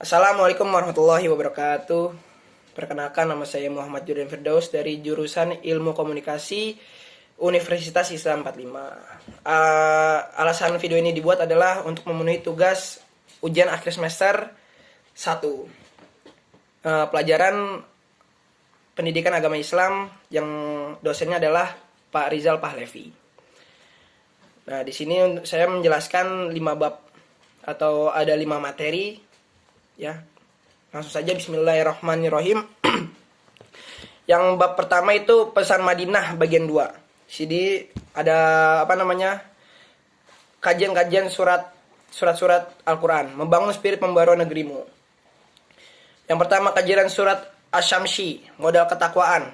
Assalamualaikum warahmatullahi wabarakatuh. Perkenalkan, nama saya Muhammad Jordan Firdaus dari jurusan Ilmu Komunikasi Universitas Islam 45. Alasan video ini dibuat adalah untuk memenuhi tugas ujian akhir semester 1. Pelajaran Pendidikan Agama Islam yang dosennya adalah Pak Rizal Pahlevi. Nah, di sini saya menjelaskan 5 bab atau ada 5 materi. Ya, langsung saja bismillahirrahmanirrahim. Yang bab pertama itu pesan Madinah bagian 2. Jadi ada kajian-kajian surat-surat Al-Quran, membangun spirit pembaruan negerimu. Yang pertama kajian surat Asy-Syamsi, modal ketakwaan.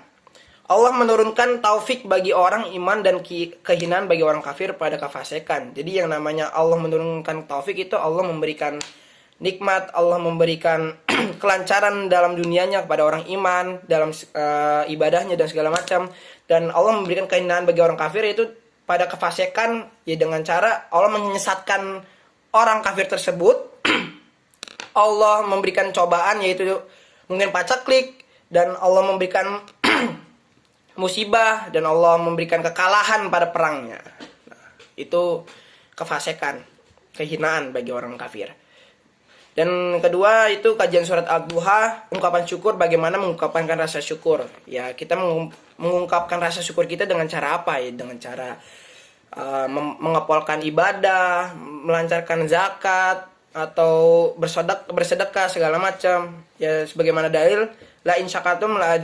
Allah menurunkan taufik bagi orang iman dan kehinaan bagi orang kafir pada kefasikan. Jadi yang namanya Allah menurunkan taufik itu Allah memberikan nikmat, Allah memberikan kelancaran dalam dunianya kepada orang iman, dalam ibadahnya dan segala macam. Dan Allah memberikan kehinaan bagi orang kafir itu pada kefasikan, ya dengan cara Allah menyesatkan orang kafir tersebut. Allah memberikan cobaan, yaitu mungkin pacaklik, dan Allah memberikan musibah, dan Allah memberikan kekalahan pada perangnya. Nah, itu kefasikan, kehinaan bagi orang kafir. Dan kedua itu kajian surat Ad-Duha, ungkapan syukur, bagaimana mengungkapkan rasa syukur. Ya, kita mengungkapkan rasa syukur kita dengan cara apa ya? Dengan cara mengepolkan ibadah, melancarkan zakat, atau bersedekah segala macam. Ya, sebagaimana dalil, la in syakatum la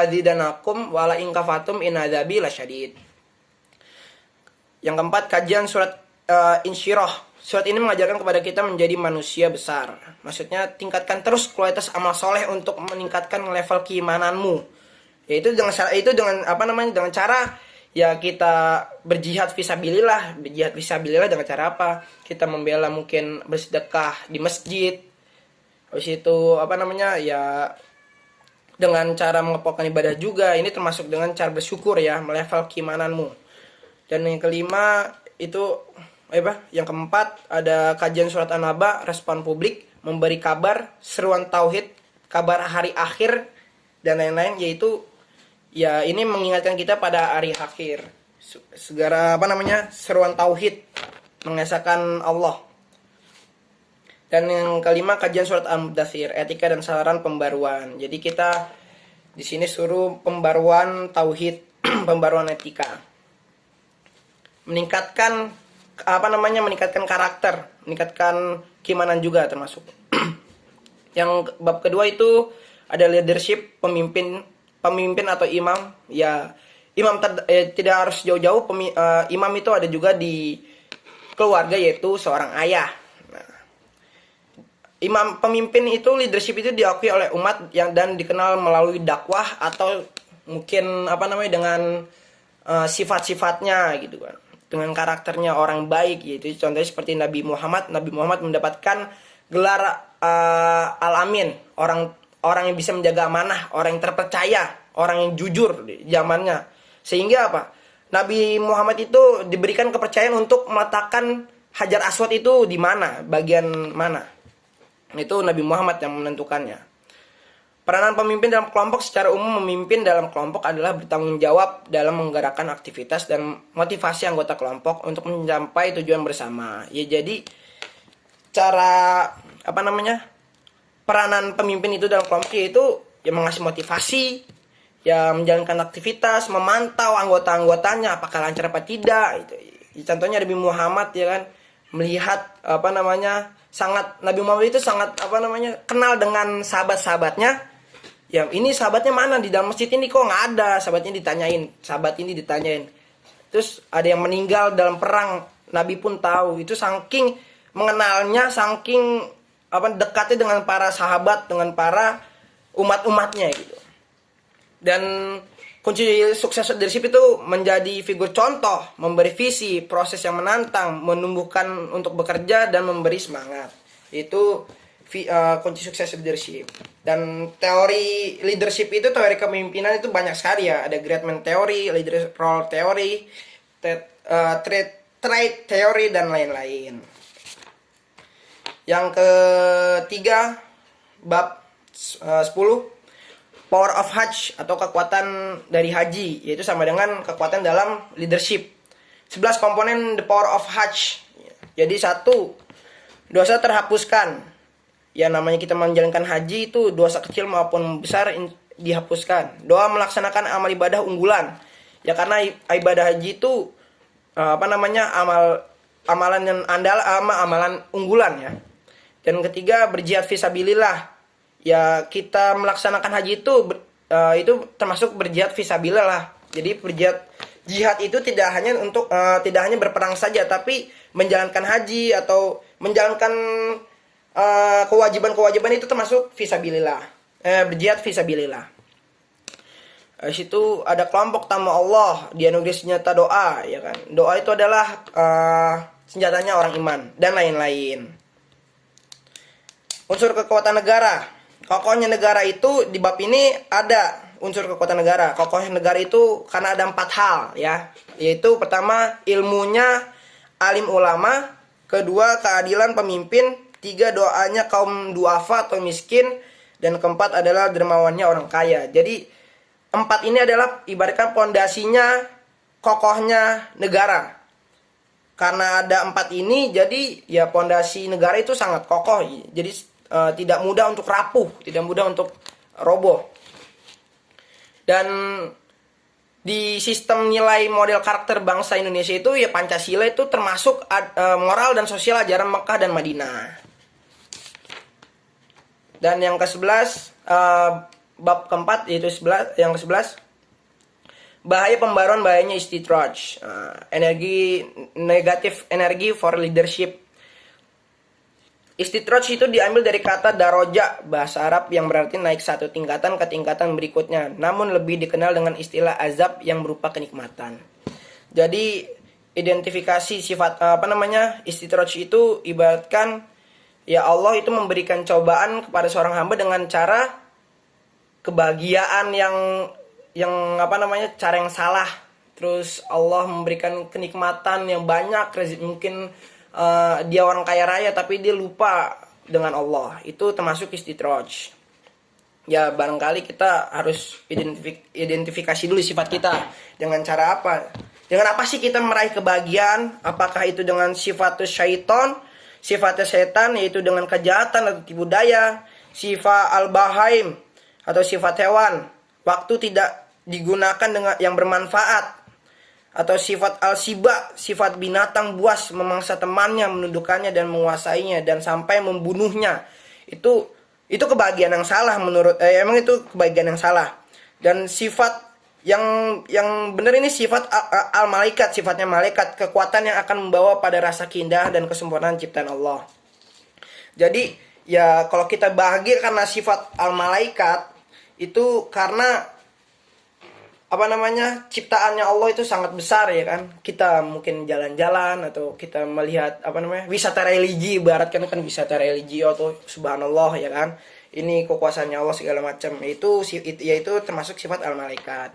azidanakum wa la in kafatum in adzabi lasyadid. Yang keempat, kajian surat Insyirah. Surat ini mengajarkan kepada kita menjadi manusia besar. Maksudnya tingkatkan terus kualitas amal soleh untuk meningkatkan level keimananmu. Yaitu dengan cara ya kita berjihad fisabilillah. Berjihad fisabilillah dengan cara apa? Kita membela, mungkin bersedekah di masjid. Habis itu ya dengan cara mengepolkan ibadah juga. Ini termasuk dengan cara bersyukur ya, melevel keimananmu. Dan yang kelima itu yang keempat ada kajian surat An-Naba, respon publik, memberi kabar, seruan tauhid, kabar hari akhir, dan lain-lain, yaitu ya ini mengingatkan kita pada hari akhir. Segera seruan tauhid, mengesahkan Allah. Dan yang kelima kajian surat Al-Mudaththir, etika dan saran pembaruan. Jadi kita di sini suruh pembaruan tauhid, pembaruan etika. Meningkatkan karakter, meningkatkan keimanan juga termasuk. Yang bab kedua itu ada leadership, pemimpin atau imam. Ya, imam tidak harus jauh-jauh. Imam itu ada juga di keluarga, yaitu seorang ayah. Nah, pemimpin itu, leadership itu diakui oleh umat dan dikenal melalui dakwah atau mungkin dengan sifat-sifatnya gitu kan. Dengan karakternya orang baik, yaitu contohnya seperti Nabi Muhammad mendapatkan gelar Al-Amin, orang yang bisa menjaga amanah, orang yang terpercaya, orang yang jujur di zamannya. Sehingga Nabi Muhammad itu diberikan kepercayaan untuk meletakkan Hajar Aswad itu di mana, bagian mana. Itu Nabi Muhammad yang menentukannya. Peranan pemimpin dalam kelompok, secara umum memimpin dalam kelompok adalah bertanggung jawab dalam menggerakkan aktivitas dan motivasi anggota kelompok untuk mencapai tujuan bersama. Ya, jadi cara peranan pemimpin itu dalam kelompok yaitu ya mengasih motivasi, ya menjalankan aktivitas, memantau anggota-anggotanya apakah lancar apa tidak. Itu ya, contohnya Nabi Muhammad ya kan, melihat Nabi Muhammad itu sangat kenal dengan sahabat-sahabatnya. Ya, ini sahabatnya mana di dalam masjid ini, kok nggak ada? Sahabat ini ditanyain. Terus ada yang meninggal dalam perang, Nabi pun tahu. Itu saking mengenalnya, saking dekatnya dengan para sahabat, dengan para umat-umatnya gitu. Dan kunci sukses leadership itu menjadi figur contoh, memberi visi, proses yang menantang, menumbuhkan untuk bekerja dan memberi semangat. Itu kunci sukses leadership. Dan teori leadership itu, teori kepemimpinan itu banyak sekali ya. Ada Greatman teori, leadership role teori, trait teori, dan lain-lain. Yang ketiga, bab 10, power of Hajj atau kekuatan dari haji, yaitu sama dengan kekuatan dalam leadership. 11 komponen the power of Hajj. Jadi 1, dosa terhapuskan. Ya namanya kita menjalankan haji itu dosa kecil maupun besar dihapuskan. Doa melaksanakan amal ibadah unggulan. Ya karena ibadah haji itu amalan yang amalan unggulan ya. Dan ketiga, berjihad fisabilillah. Ya kita melaksanakan haji itu termasuk berjihad fisabilillah. Jadi jihad itu tidak hanya berperang saja, tapi menjalankan haji atau menjalankan kewajiban-kewajiban itu termasuk fisabilillah. Berjihad fisabilillah. Di situ ada kelompok tamu Allah, dianugerahi senjata doa, ya kan. Doa itu adalah senjatanya orang iman dan lain-lain. Unsur kekuatan negara. Kokohnya negara itu di bab ini ada unsur kekuatan negara. Kokohnya negara itu karena ada 4 hal ya. Yaitu pertama, ilmunya alim ulama, kedua keadilan pemimpin, 3 doanya kaum duafa atau miskin, dan keempat adalah dermawannya orang kaya. Jadi 4 ini adalah ibaratkan pondasinya kokohnya negara. Karena ada 4 ini, jadi ya pondasi negara itu sangat kokoh. Jadi tidak mudah untuk rapuh, tidak mudah untuk roboh. Dan di sistem nilai model karakter bangsa Indonesia itu ya Pancasila itu termasuk moral dan sosial ajaran Mekah dan Madinah. Dan yang ke-11, bab keempat yaitu yang ke-11, bahaya pembaruan, bahayanya istidraj, negatif energi for leadership. Istidraj itu diambil dari kata daroja, bahasa Arab yang berarti naik satu tingkatan ke tingkatan berikutnya, namun lebih dikenal dengan istilah azab yang berupa kenikmatan. Jadi identifikasi sifat istidraj itu ibaratkan ya Allah itu memberikan cobaan kepada seorang hamba dengan cara kebahagiaan cara yang salah. Terus Allah memberikan kenikmatan yang banyak, mungkin dia orang kaya raya tapi dia lupa dengan Allah. Itu termasuk istidraj. Ya barangkali kita harus identifikasi dulu sifat kita. Dengan cara apa? Dengan apa sih kita meraih kebahagiaan? Apakah itu dengan sifat syaitan, sifatnya setan, yaitu dengan kejahatan atau tipu daya, sifat al-bahaim atau sifat hewan, waktu tidak digunakan dengan yang bermanfaat, atau sifat al-siba, sifat binatang buas, memangsa temannya, menundukkannya dan menguasainya dan sampai membunuhnya. Itu kebahagiaan yang salah emang itu kebahagiaan yang salah. Dan sifat yang benar ini sifat al-malaikat, sifatnya malaikat, kekuatan yang akan membawa pada rasa keindahan dan kesempurnaan ciptaan Allah. Jadi ya kalau kita bahagia karena sifat al-malaikat itu karena ciptaannya Allah itu sangat besar ya kan. Kita mungkin jalan-jalan atau kita melihat wisata religi, ibaratkan kan wisata religi atau subhanallah ya kan. Ini kekuasaannya Allah segala macam. Itu termasuk sifat al-malaikat.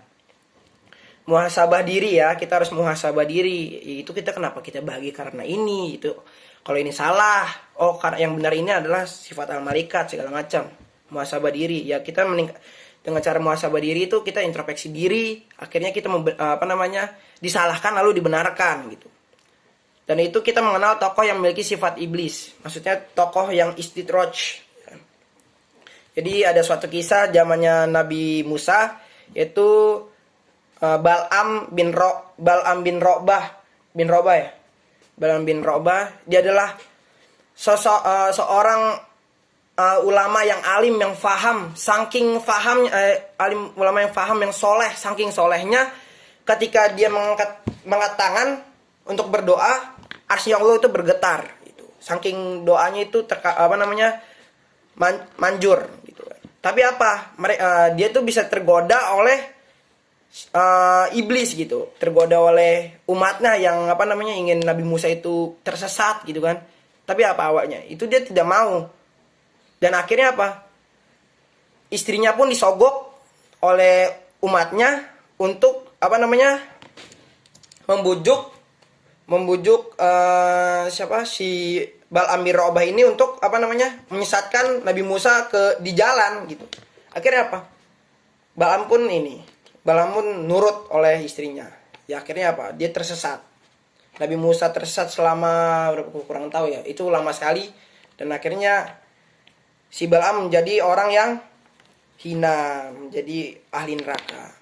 Muhasabah diri ya, kita harus muhasabah diri. Itu kita kenapa kita bahagia karena ini itu. Kalau ini salah, karena yang benar ini adalah sifat al-malaikat segala macam. Muhasabah diri ya, kita dengan cara muhasabah diri itu kita introspeksi diri, akhirnya kita disalahkan lalu dibenarkan gitu. Dan itu kita mengenal tokoh yang memiliki sifat iblis, maksudnya tokoh yang istidraj. Jadi ada suatu kisah zamannya Nabi Musa, yaitu Bal'am bin Robah. Bal'am bin Robah, dia adalah seorang ulama yang alim, yang faham, saking faham, ulama yang faham, yang soleh, saking solehnya ketika dia mengangkat tangan untuk berdoa, arsy Allah itu bergetar gitu. Saking doanya itu manjur gitu. Tapi dia tuh bisa tergoda oleh iblis gitu, tergoda oleh umatnya yang ingin Nabi Musa itu tersesat gitu kan. Tapi awalnya itu dia tidak mau. Dan akhirnya istrinya pun disogok oleh umatnya untuk membujuk Bal'am bin Rabah ini untuk apa namanya menyesatkan Nabi Musa di jalan gitu. Akhirnya apa? Bal'am pun nurut oleh istrinya. Ya akhirnya apa? Dia tersesat. Nabi Musa tersesat selama berapa, kurang tahu ya. Itu lama sekali dan akhirnya si Bal'am menjadi orang yang hina, menjadi ahli neraka.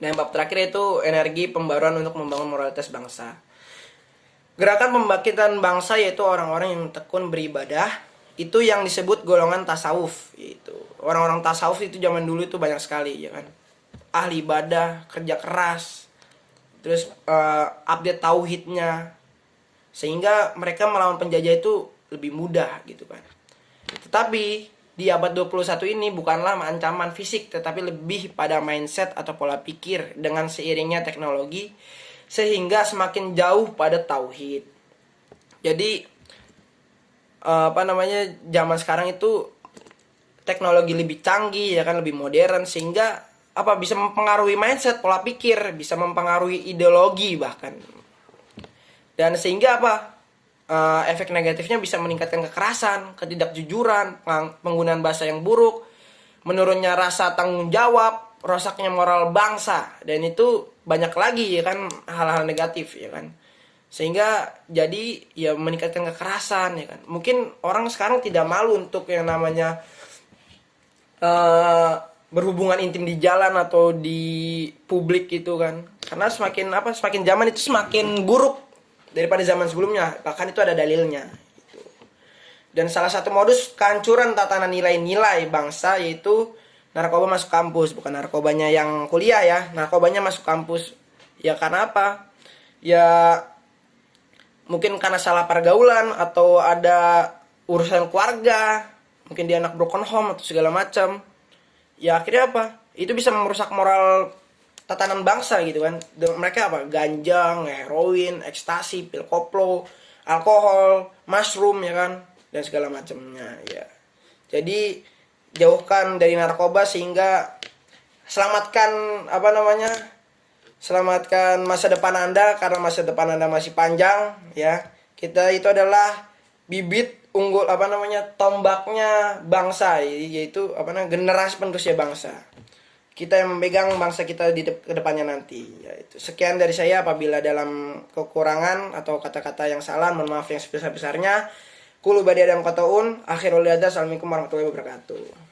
Dan bab terakhir itu energi pembaruan untuk membangun moralitas bangsa. Gerakan pembangkitan bangsa yaitu orang-orang yang tekun beribadah, itu yang disebut golongan tasawuf. Itu orang-orang tasawuf itu zaman dulu itu banyak sekali, ya kan. Ahli ibadah, kerja keras, terus update tauhidnya, sehingga mereka melawan penjajah itu lebih mudah gitu kan. Tetapi di abad 21 ini bukanlah ancaman fisik, tetapi lebih pada mindset atau pola pikir dengan seiringnya teknologi, sehingga semakin jauh pada tauhid. Jadi zaman sekarang itu teknologi lebih canggih, ya kan, lebih modern, sehingga bisa mempengaruhi mindset, pola pikir, bisa mempengaruhi ideologi bahkan. Dan sehingga efek negatifnya bisa meningkatkan kekerasan, ketidakjujuran, penggunaan bahasa yang buruk, menurunnya rasa tanggung jawab, rosaknya moral bangsa, dan itu banyak lagi, ya kan, hal-hal negatif, ya kan. Sehingga jadi ya meningkatkan kekerasan, ya kan. Mungkin orang sekarang tidak malu untuk yang namanya berhubungan intim di jalan atau di publik gitu kan. Karena semakin zaman itu semakin buruk daripada zaman sebelumnya, bahkan itu ada dalilnya gitu. Dan salah satu modus kehancuran tatanan nilai-nilai bangsa yaitu narkoba masuk kampus. Bukan narkobanya yang kuliah ya, narkobanya masuk kampus. Ya karena apa? Ya mungkin karena salah pergaulan, atau ada urusan keluarga, mungkin dia anak broken home atau segala macam. Ya akhirnya itu bisa merusak moral tatanan bangsa gitu kan. Mereka ganja, heroin, ekstasi, pil koplo, alkohol, mushroom, ya kan, dan segala macamnya ya. Jadi jauhkan dari narkoba, sehingga selamatkan masa depan Anda, karena masa depan Anda masih panjang ya. Kita itu adalah bibit unggul tombaknya bangsa, yaitu generasi penerusnya bangsa. Kita yang memegang bangsa kita di kedepannya nanti. Yaitu sekian dari saya. Apabila dalam kekurangan atau kata-kata yang salah, mohon maaf yang sebesar-besarnya. Qul badiyadam qataun. Akhirul lihadah. Assalamualaikum warahmatullahi wabarakatuh.